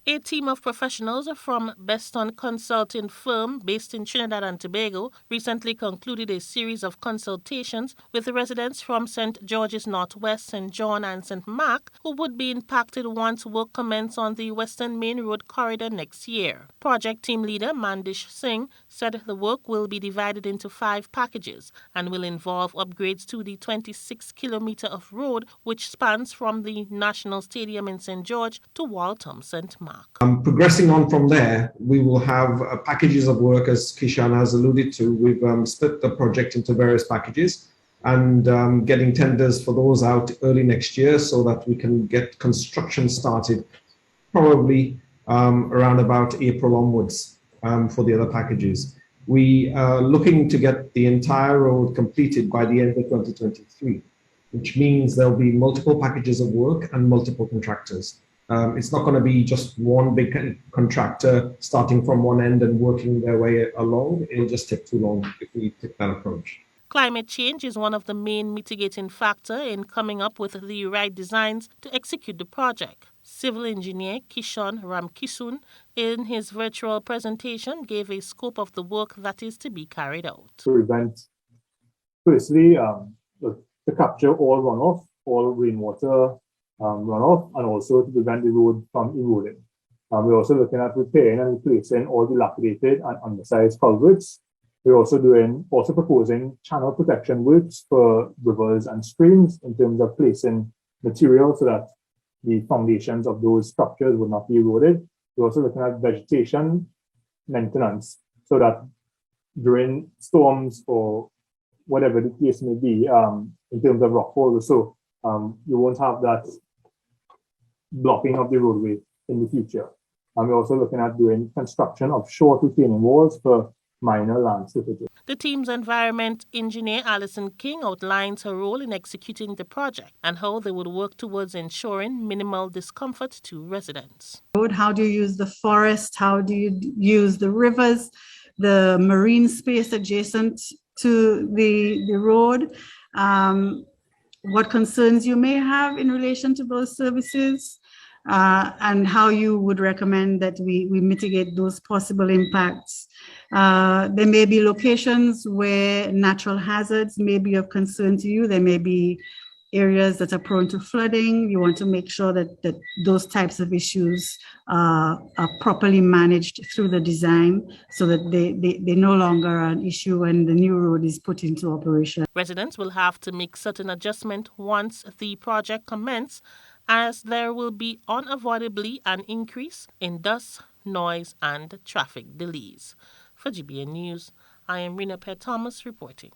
A team of professionals from Beston Consulting firm based in Trinidad and Tobago recently concluded a series of consultations with the residents from St. George's Northwest, St. John and St. Mark who would be impacted once work commences on the Western Main Road corridor next year. Project team leader Mandish Singh said the work will be divided into 5 packages and will involve upgrades to the 26-kilometer of road which spans from the National Stadium in St. George to Waltham, St. Mark. Progressing on from there, we will have packages of work, as Kishan has alluded to. We've split the project into various packages and getting tenders for those out early next year so that we can get construction started probably around about April onwards for the other packages. We are looking to get the entire road completed by the end of 2023, which means there'll be multiple packages of work and multiple contractors. It's not going to be just one big contractor starting from one end and working their way along. It'll just take too long if we take that approach. Climate change is one of the main mitigating factors in coming up with the right designs to execute the project. Civil engineer Kishan Ramkisun, in his virtual presentation, gave a scope of the work that is to be carried out. To prevent, firstly, to capture all runoff, all rainwater runoff, and also to prevent the road from eroding. We're also looking at repairing and replacing all dilapidated and undersized culverts. We're also proposing channel protection works for rivers and streams in terms of placing material so that the foundations of those structures would not be eroded. We're also looking at vegetation maintenance so that during storms or whatever the case may be, in terms of rockfall, so you won't have that blocking of the roadway in the future. And we're also looking at doing construction of short retaining walls for minor land slippages. The team's environment engineer Alison King outlines her role in executing the project and how they would work towards ensuring minimal discomfort to residents. How do you use the forest? How do you use the rivers, the marine space adjacent to the road? What concerns you may have in relation to those services, and how you would recommend that we mitigate those possible impacts. There may be locations where natural hazards may be of concern to you. There may be areas that are prone to flooding. You want to make sure that those types of issues are properly managed through the design so that they no longer are an issue when the new road is put into operation. Residents will have to make certain adjustments once the project commences, as there will be unavoidably an increase in dust, noise and traffic delays. For GBN News, I am Rena Thomas reporting.